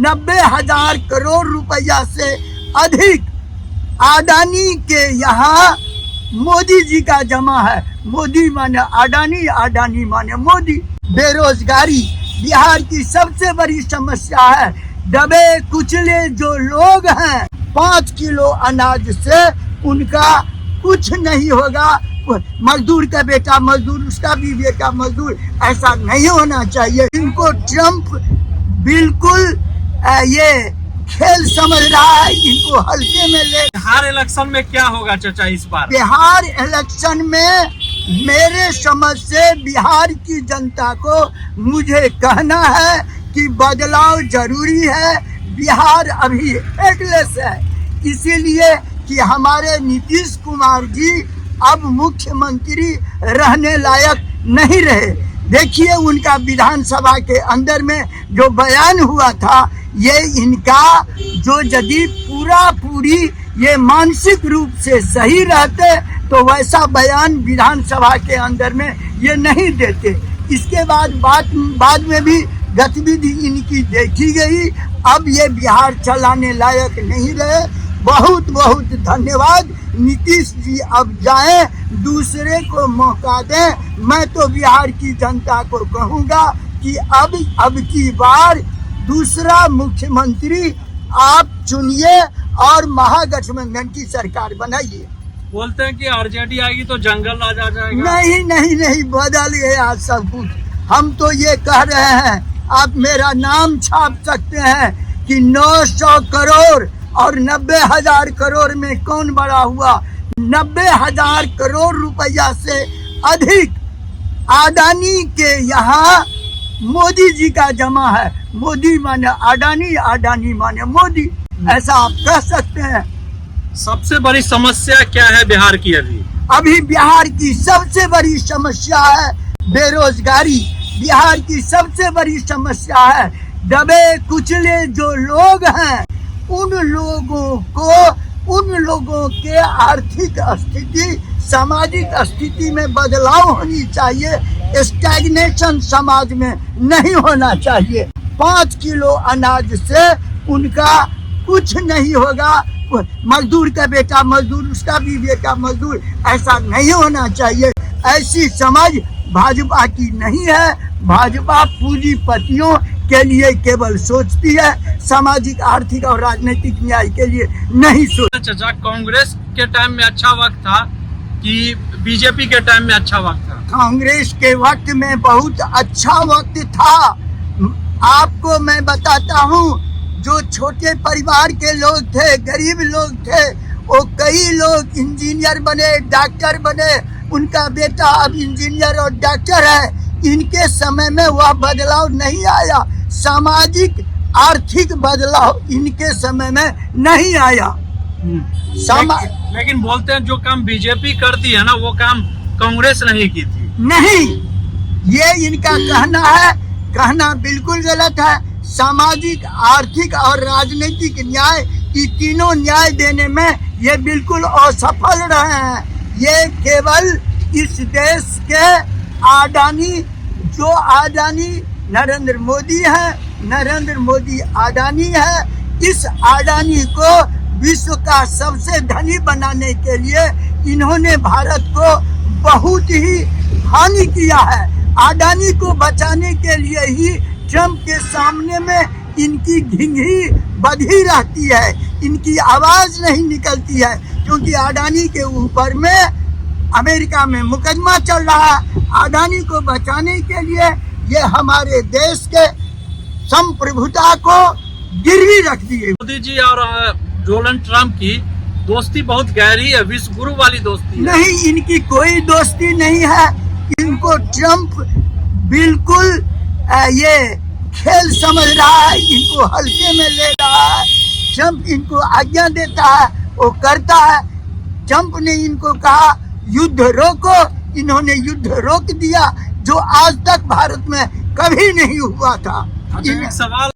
90,000 करोड़ रुपया से अधिक अडानी के यहाँ मोदी जी का जमा है। मोदी माने अडानी, अडानी माने मोदी। बेरोजगारी बिहार की सबसे बड़ी समस्या है। दबे कुचले जो लोग हैं, 5 किलो अनाज से उनका कुछ नहीं होगा। मजदूर का बेटा मजदूर, उसका भी बेटा मजदूर, ऐसा नहीं होना चाहिए। इनको ट्रम्प बिल्कुल ये खेल समझ रहा है, इनको हल्के में ले। बिहार इलेक्शन में क्या होगा चाचा इस बार? बिहार इलेक्शन में मेरे समझ से बिहार की जनता को मुझे कहना है कि बदलाव जरूरी है। बिहार अभी हेल्पलेस है, इसीलिए कि हमारे नीतीश कुमार जी अब मुख्यमंत्री रहने लायक नहीं रहे। देखिए उनका विधानसभा के अंदर में जो बयान हुआ था, ये इनका जो यदि पूरी ये मानसिक रूप से सही रहते तो वैसा बयान विधानसभा के अंदर में ये नहीं देते। इसके बाद में भी गतिविधि इनकी देखी गई। अब ये बिहार चलाने लायक नहीं रहे। बहुत बहुत धन्यवाद। नीतीश जी अब जाएं, दूसरे को मौका दें। मैं तो बिहार की जनता को कहूँगा कि अब की बार दूसरा मुख्यमंत्री आप चुनिए और महागठबंधन की सरकार बनाइए। बोलते हैं कि आरजेडी आएगी तो जंगल राज आ जाएगा। नहीं, बदल गया सब कुछ। हम तो ये कह रहे हैं, आप मेरा नाम छाप सकते हैं कि 900 करोड़ और 90,000 करोड़ में कौन बड़ा हुआ। 90,000 करोड़ रुपया से अधिक अडानी के यहाँ मोदी जी का जमा है। मोदी माने अडानी, अडानी माने मोदी, ऐसा आप कह सकते हैं। सबसे बड़ी समस्या क्या है बिहार की? अभी बिहार की सबसे बड़ी समस्या है बेरोजगारी। बिहार की सबसे बड़ी समस्या है दबे कुचले जो लोग हैं, उन लोगों के आर्थिक स्थिति, सामाजिक स्थिति में बदलाव होनी चाहिए। स्टैग्नेशन समाज में नहीं होना चाहिए। 5 किलो अनाज से उनका कुछ नहीं होगा। मजदूर का बेटा मजदूर, उसका भी बेटा मजदूर, ऐसा नहीं होना चाहिए। ऐसी समझ भाजपा की नहीं है। भाजपा पूंजीपतियों के लिए केवल सोचती है, सामाजिक, आर्थिक और राजनीतिक न्याय के लिए नहीं सोचती। चाचा, कांग्रेस के टाइम में अच्छा वक्त था कि बीजेपी के टाइम में अच्छा वक्त था? कांग्रेस के वक्त में बहुत अच्छा वक्त था। आपको मैं बताता हूँ, जो छोटे परिवार के लोग थे, गरीब लोग थे, वो कई लोग इंजीनियर बने, डॉक्टर बने। उनका बेटा अब इंजीनियर और डॉक्टर है। इनके समय में वह बदलाव नहीं आया। सामाजिक आर्थिक बदलाव इनके समय में नहीं आया। लेकिन बोलते हैं जो काम बीजेपी करती है ना, वो काम कांग्रेस नहीं की थी। नहीं, ये इनका कहना है। कहना बिल्कुल गलत है। सामाजिक, आर्थिक और राजनीतिक न्याय, ये तीनों न्याय देने में ये बिल्कुल असफल रहे हैं। ये केवल इस देश के अडानी, जो अडानी नरेंद्र मोदी है, नरेंद्र मोदी अडानी है। इस अडानी को विश्व का सबसे धनी बनाने के लिए इन्होंने भारत को बहुत ही हानि किया है। अडानी को बचाने के लिए ही ट्रम्प के सामने में इनकी घिंघी बधी रहती है, इनकी आवाज नहीं निकलती है, क्योंकि अडानी के ऊपर में अमेरिका में मुकदमा चल रहा है। अडानी को बचाने के लिए ये हमारे देश के संप्रभुता को गिरवी रख दिए। मोदी जी और डोनाल्ड ट्रम्प की दोस्ती बहुत गहरी है, विश्व गुरु वाली दोस्ती है। नहीं, इनकी कोई दोस्ती नहीं है। इनको ट्रम्प बिल्कुल ये खेल समझ रहा है, इनको हल्के में ले रहा है। ट्रम्प इनको आज्ञा देता है, वो करता है। ट्रम्प ने इनको कहा युद्ध रोको, इन्होंने युद्ध रोक दिया, जो आज तक भारत में कभी नहीं हुआ था। अच्छा, एक सवाल